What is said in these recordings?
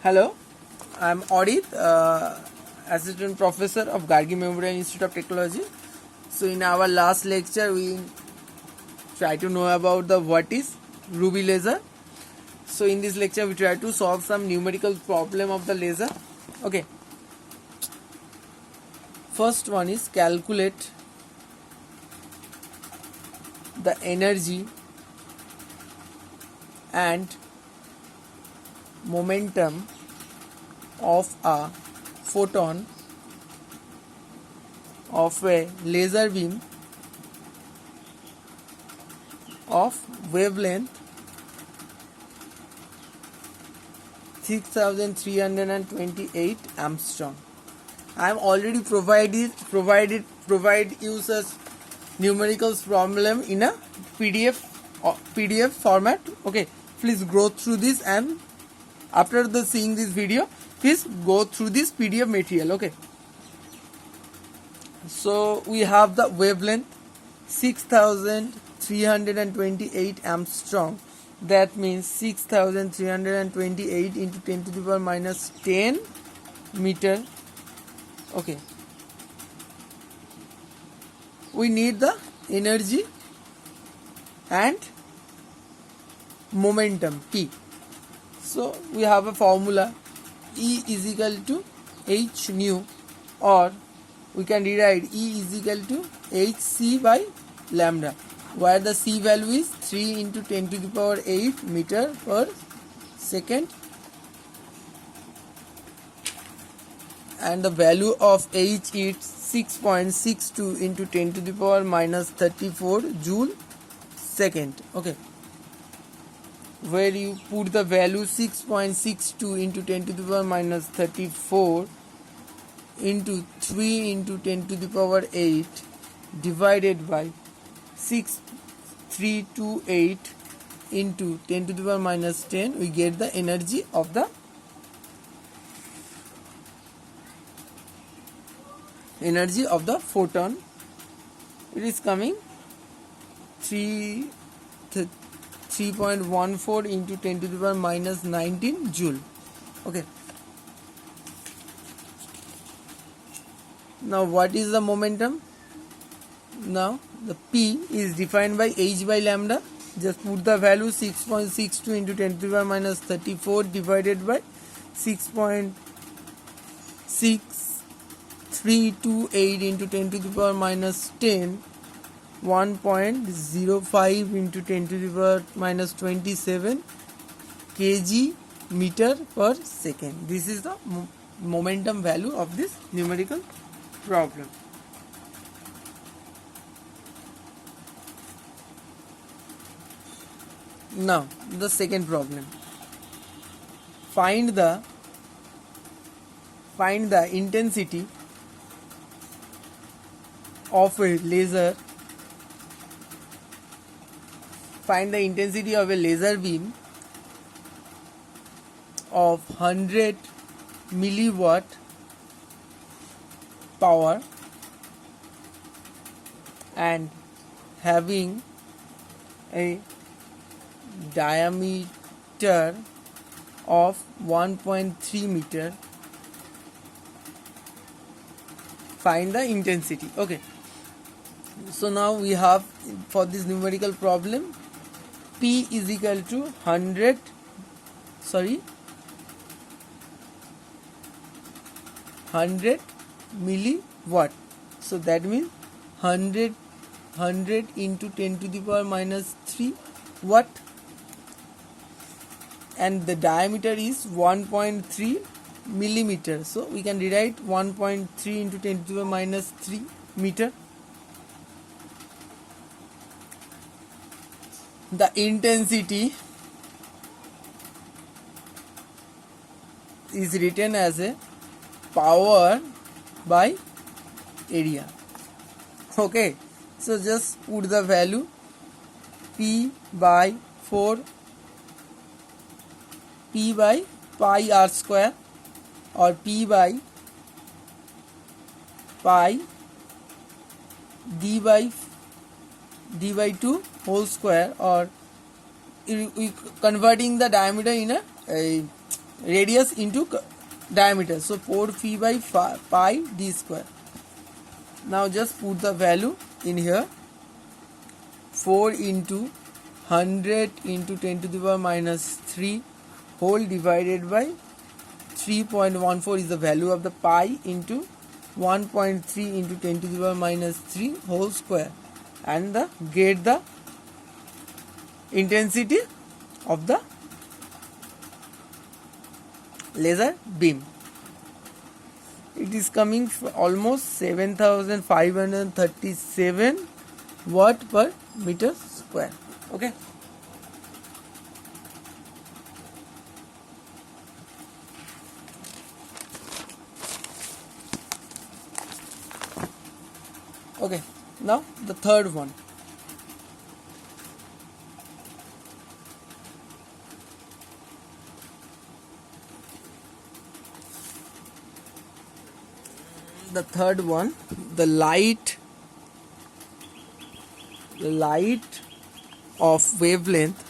Hello, I'm Audit, Assistant Professor of Gargi Memorial Institute of Technology. So in our last lecture, we try to know about what is Ruby laser. So in this lecture, we try to solve some numerical problem of the laser. Okay. First one is calculate the energy and momentum of a photon of a laser beam of wavelength 6328 Armstrong. I am already provide you such numerical problem in a PDF format. Okay, please go through this, and after seeing this video, please go through this PDF material. Okay, so we have the wavelength 6328 Armstrong. That means 6328 into 10 to the power minus 10 meter. Okay, we need the energy and momentum P. So we have a formula, E is equal to h nu, or we can rewrite E is equal to hc by lambda, where the c value is 3 into 10 to the power 8 meter per second, and the value of h is 6.62 into 10 to the power minus 34 joule second. Okay, where you put the value 6.62 into 10 to the power minus 34 into 3 into 10 to the power 8 divided by 6328 into 10 to the power minus 10, we get the energy of the photon. It is coming 3.14 into 10 to the power minus 19 joule. Okay, now what is the momentum? Now the P is defined by h by lambda. Just put the value 6.62 into 10 to the power minus 34 divided by 6.6328 into 10 to the power minus 10, 1.05 into 10 to the power minus 27 kg meter per second. This is the momentum value of this numerical problem. Now the second problem. Find the intensity of a laser. Find the intensity of a laser beam of 100 milliwatt power and having a diameter of 1.3 meter. Find the intensity. Okay, so now we have, for this numerical problem, P is equal to 100 milliwatt. So that means 100 into 10 to the power minus 3 watt, and the diameter is 1.3 millimeter. So we can rewrite 1.3 into 10 to the power minus 3 meter. The intensity is written as a power by area. Okay, so just put the value P by pi r square, or P by pi d by 2 whole square, or we converting the diameter in a radius into diameter. So 4 phi by pi d square. Now just put the value in here. 4 into 100 into 10 to the power minus 3 whole divided by 3.14 is the value of the pi into 1.3 into 10 to the power minus 3 whole square, and get the intensity of the laser beam. It is coming almost 7537 watt per meter square. Okay. Okay, now the third one. The third one, the light of wavelength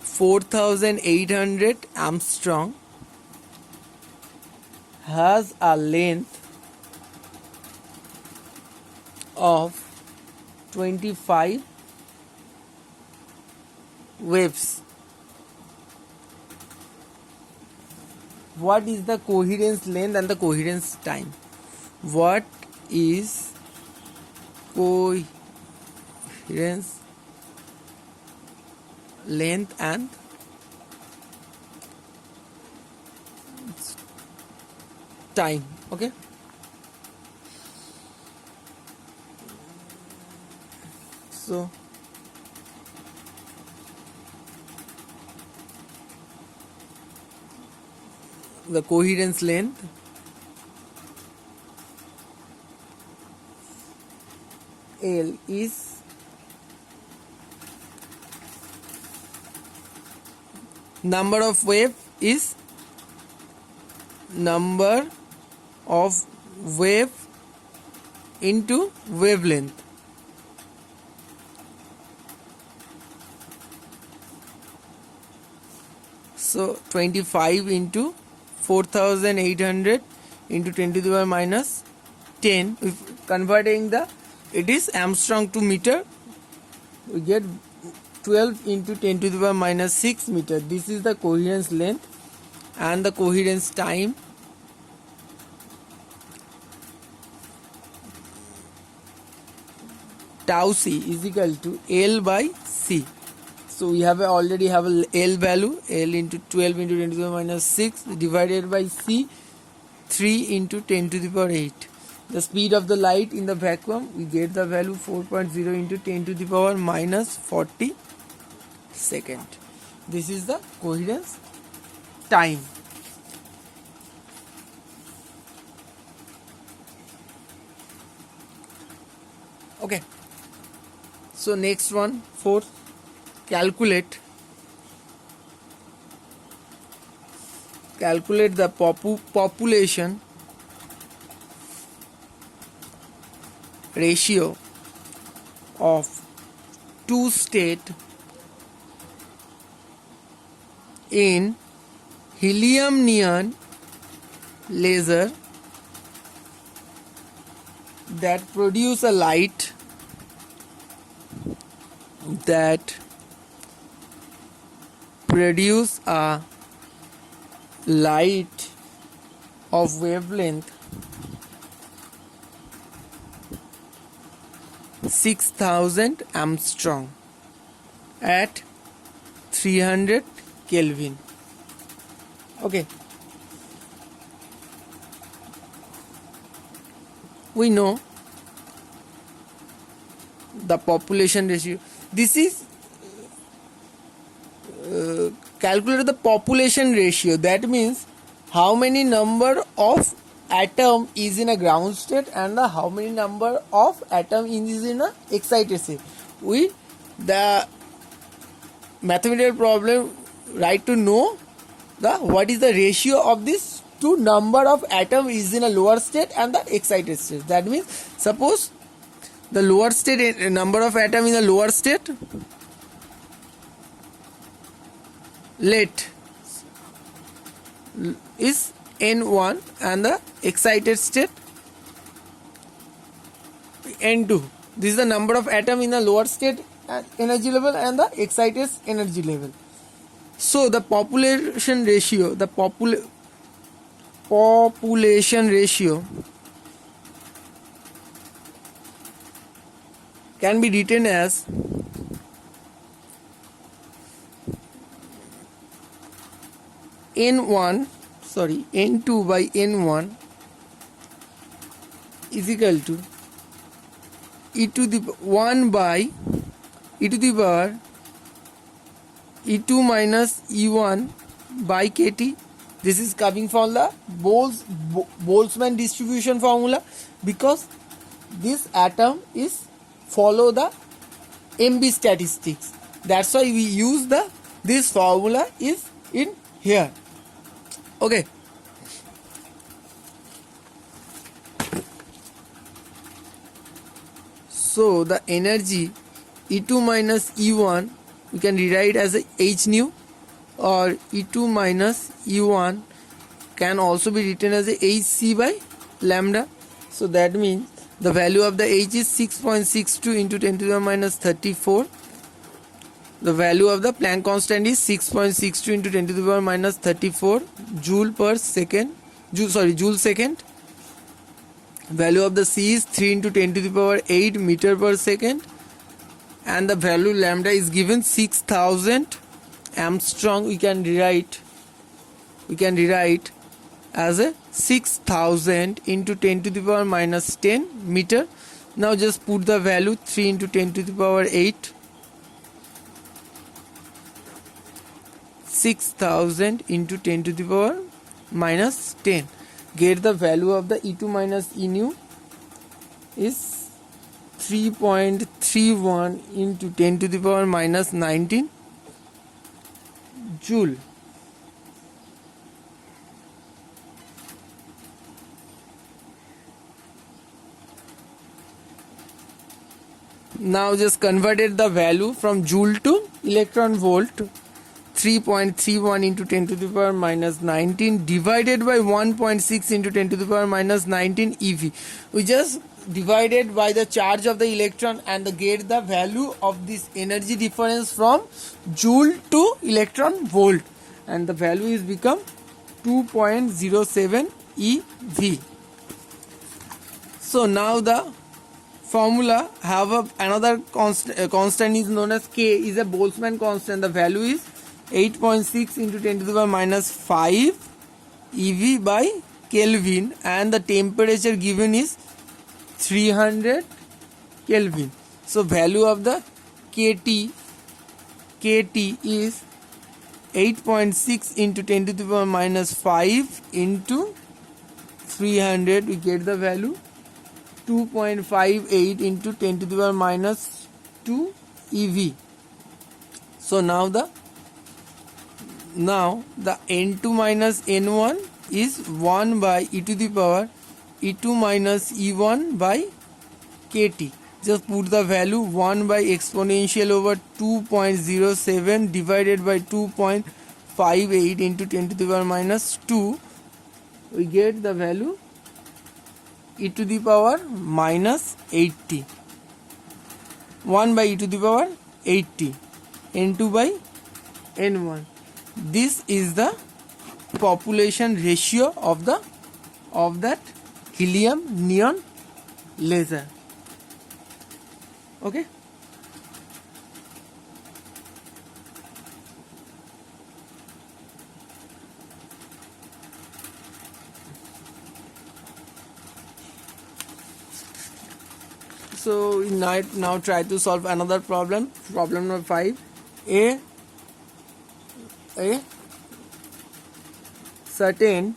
4800 Armstrong has a length of 25 waves. What is the coherence length and the coherence time? What is coherence length and time? Okay. So the coherence length L is number of wave is number of wave into wavelength. So 25 into 4800 into 10 to the power minus 10. If converting it is Armstrong to meter, we get 12 into 10 to the power minus 6 meter. This is the coherence length, and the coherence time tau c is equal to L by C. So we already have a L value, L into 12 into 10 to the power minus 6 divided by C, 3 into 10 to the power 8. The speed of the light in the vacuum, we get the value 4.0 into 10 to the power minus 40 second. This is the coherence time. Okay. So next one, fourth. Calculate the population ratio of two-state in helium neon laser that produce a light of wavelength 6000 Armstrong at 300 Kelvin. Okay. We know the population ratio. This is calculate the population ratio. That means how many number of atom is in a ground state and how many number of atom is in a excited state. The mathematical problem right to know what is the ratio of this two number of atom is in a lower state and the excited state. That means suppose the lower state number of atom in the lower state let is N1 and the excited state N2. This is the number of atom in the lower state energy level and the excited energy level. So the population ratio can be written as N2 by N1 is equal to e to the 1 by e to the power E2 minus E1 by KT. This is coming from the Boltzmann distribution formula, because this atom is follow the MB statistics. That's why we use this formula is in here. Okay. So the energy E2 minus E1 we can rewrite as a h nu, or E2 minus E1 can also be written as a hc by lambda. So that means the value of the h is 6.62 into 10 to the minus 34. The value of the Planck constant is 6.62 into 10 to the power minus 34 joule second. Value of the C is 3 into 10 to the power 8 meter per second, and the value lambda is given 6000 Armstrong. We can rewrite as a 6000 into 10 to the power minus 10 meter. Now just put the value 3 into 10 to the power 8. 6000 into 10 to the power minus 10. Get the value of the E2 minus E nu is 3.31 into 10 to the power minus 19 joule. Now just converted the value from joule to electron volt. 3.31 into 10 to the power minus 19 divided by 1.6 into 10 to the power minus 19 eV. We just divided by the charge of the electron and get the value of this energy difference from joule to electron volt, and the value is become 2.07 eV. So now the formula have another constant is known as K, is a Boltzmann constant. The value is 8.6 into 10 to the power minus 5 eV by Kelvin, and the temperature given is 300 Kelvin. So value of the KT is 8.6 into 10 to the power minus 5 into 300. We get the value 2.58 into 10 to the power minus 2 eV. So now the N2 minus N1 is 1 by e to the power E2 minus E1 by KT. Just put the value 1 by exponential over 2.07 divided by 2.58 into 10 to the power minus 2. We get the value e to the power minus 80. 1 by e to the power 80. N2 by N1. This is the population ratio of that helium neon laser. Okay. So now try to solve another problem. Problem number 5. A certain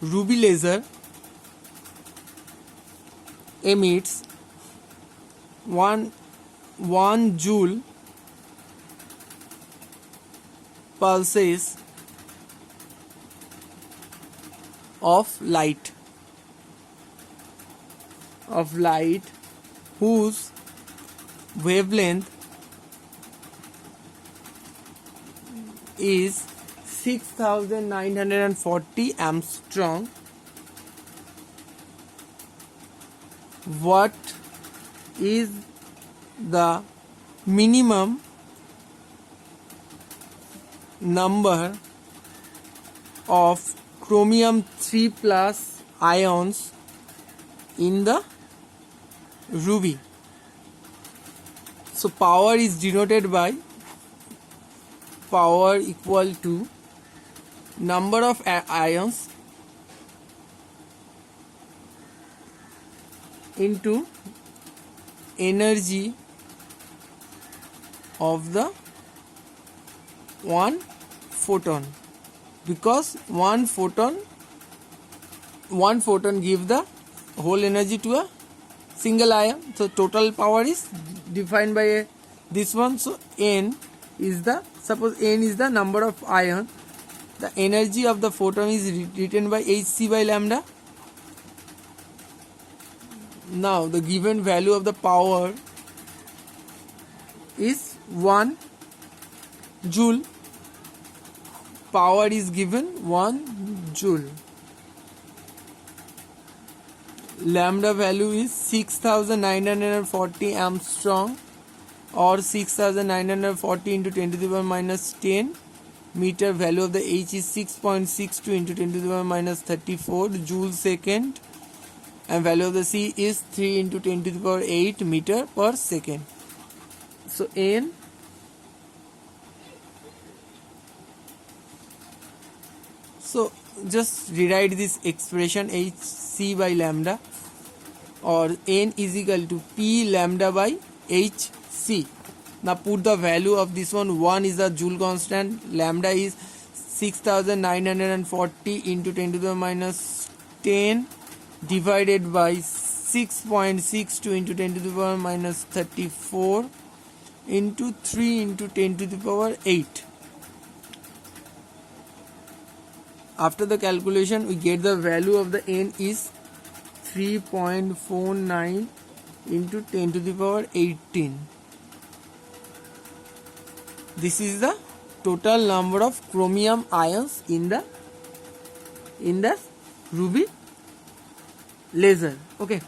ruby laser emits 1 joule pulses of light whose wavelength is 6940 Armstrong. What is the minimum number of chromium 3 plus ions in the ruby? So power is denoted by power equal to number of ions into energy of the one photon, because one photon give the whole energy to a single ion. So total power is defined by this one. So n is the, suppose n is the number of ion, the energy of the photon is written by hc by lambda. Now the given value of the power is 1 joule. Power is given 1 joule. Lambda value is 6940 Armstrong, or 6940 into 10 to the power minus 10 meter. Value of the H is 6.62 into 10 to the power minus 34 joule second, and value of the C is 3 into 10 to the power 8 meter per second. So N so just rewrite this expression Hc by lambda, or N is equal to P lambda by Hc. Now put the value of this one. 1 is the joule constant, lambda is 6940 into 10 to the minus 10 divided by 6.62 into 10 to the power minus 34 into 3 into 10 to the power 8. After the calculation, we get the value of the N is 3.49 into 10 to the power 18. This is the total number of chromium ions in the ruby laser. Okay.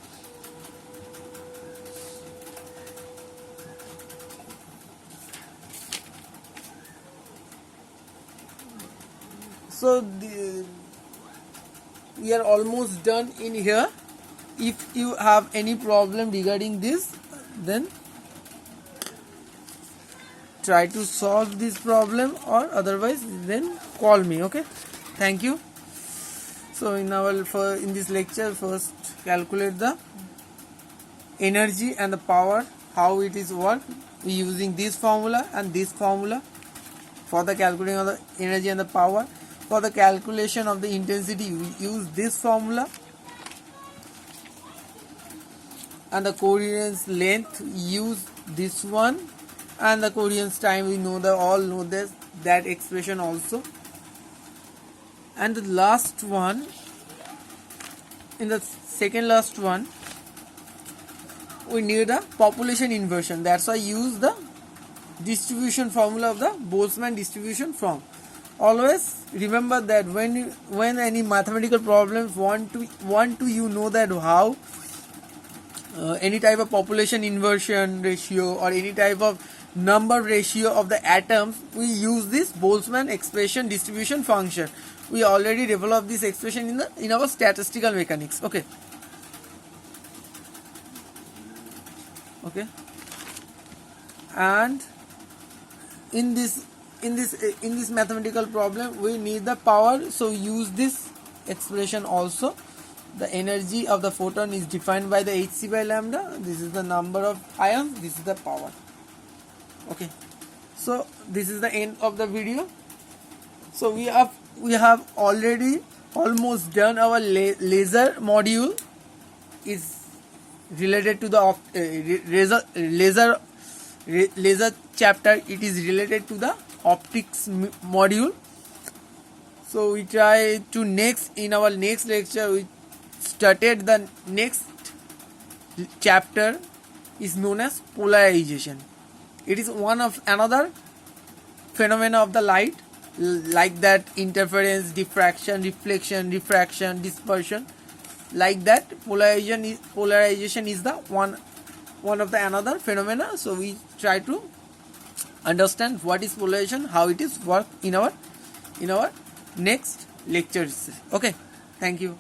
So we are almost done in here. If you have any problem regarding this, then try to solve this problem, or otherwise then call me. Okay, thank you. So in this lecture, first calculate the energy and the power, how it is worked. We using this formula and this formula for the calculating of the energy and the power. For the calculation of the intensity, we use this formula, and the coherence length we use this one, and the coherence time we know that expression also. And the last one, in the second last one, we need a population inversion. That's why I use the distribution formula of the Boltzmann distribution form. Always remember that when any mathematical problems want to know that how any type of population inversion ratio or any type of number ratio of the atoms, we use this Boltzmann expression distribution function. We already developed this expression in our statistical mechanics. Okay. And in this mathematical problem, we need the power, so use this expression also. The energy of the photon is defined by the Hc by lambda. This is the number of ions, this is the power. Okay, so this is the end of the video. So we have already almost done our laser module. Is related to the laser chapter. It is related to the optics module. So we try to in our next lecture, we started the next chapter is known as polarization. It is one of another phenomena of the light. like that interference, diffraction, reflection, refraction, dispersion, like that. Polarization is the one of the another phenomena. So we try to understand what is polarization, how it is work in our next lectures. Okay, thank you.